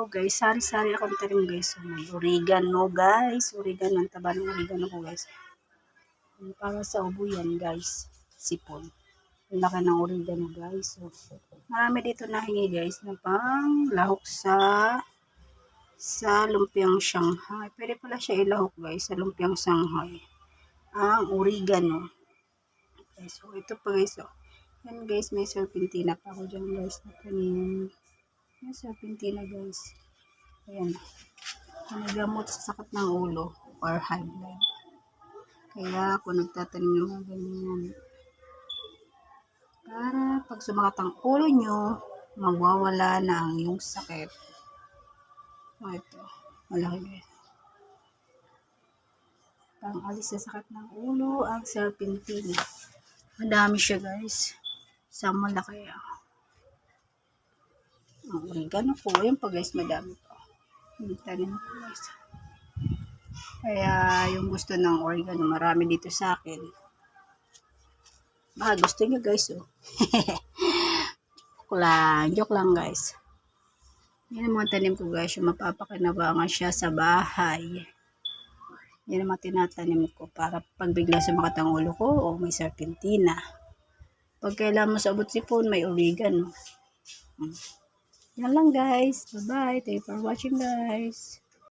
guys, sari-sari akong tanim guys. So, may oregano guys. Oregano, ang taba ng oregano ko guys. Para sa ubo yan guys. Sipon. Ang laki ng oregano guys. So, marami dito nahingi guys na pang lahok sa lumpiang Shanghai. Pwede pala siya ilahok guys sa lumpiang Shanghai. Ang oregano. Okay, so ito pa guys. So, yan guys, may serpentina pa ako dyan guys. May serpentina guys. Ayan. Nagamot sa sakit ng ulo or high blood. Kaya ako nagtatanim ng mga ganyan. Para pag sumakat ang ulo nyo, mawawala na ang iyong sakit. O ito, malaki guys. Pang alis sa sakit ng ulo, ang serpentina. Madami siya guys. Sa malaki. Ang oregano po, yun pa guys, madami po. Yung tanim ko guys. Kaya yung gusto ng oregano, marami dito sa akin. Baka gusto nyo guys, oh. Joke lang guys. Yan ang mga tanim ko guys, yung mapapakinabangan siya sa bahay. Yan ang mga tinatanim ko para pag bigla sumakat ang ulo ko, o may serpentina. Pag kailangan mo sa ubot sipon, may oregano. Yan lang guys. Bye-bye. Thank you for watching guys.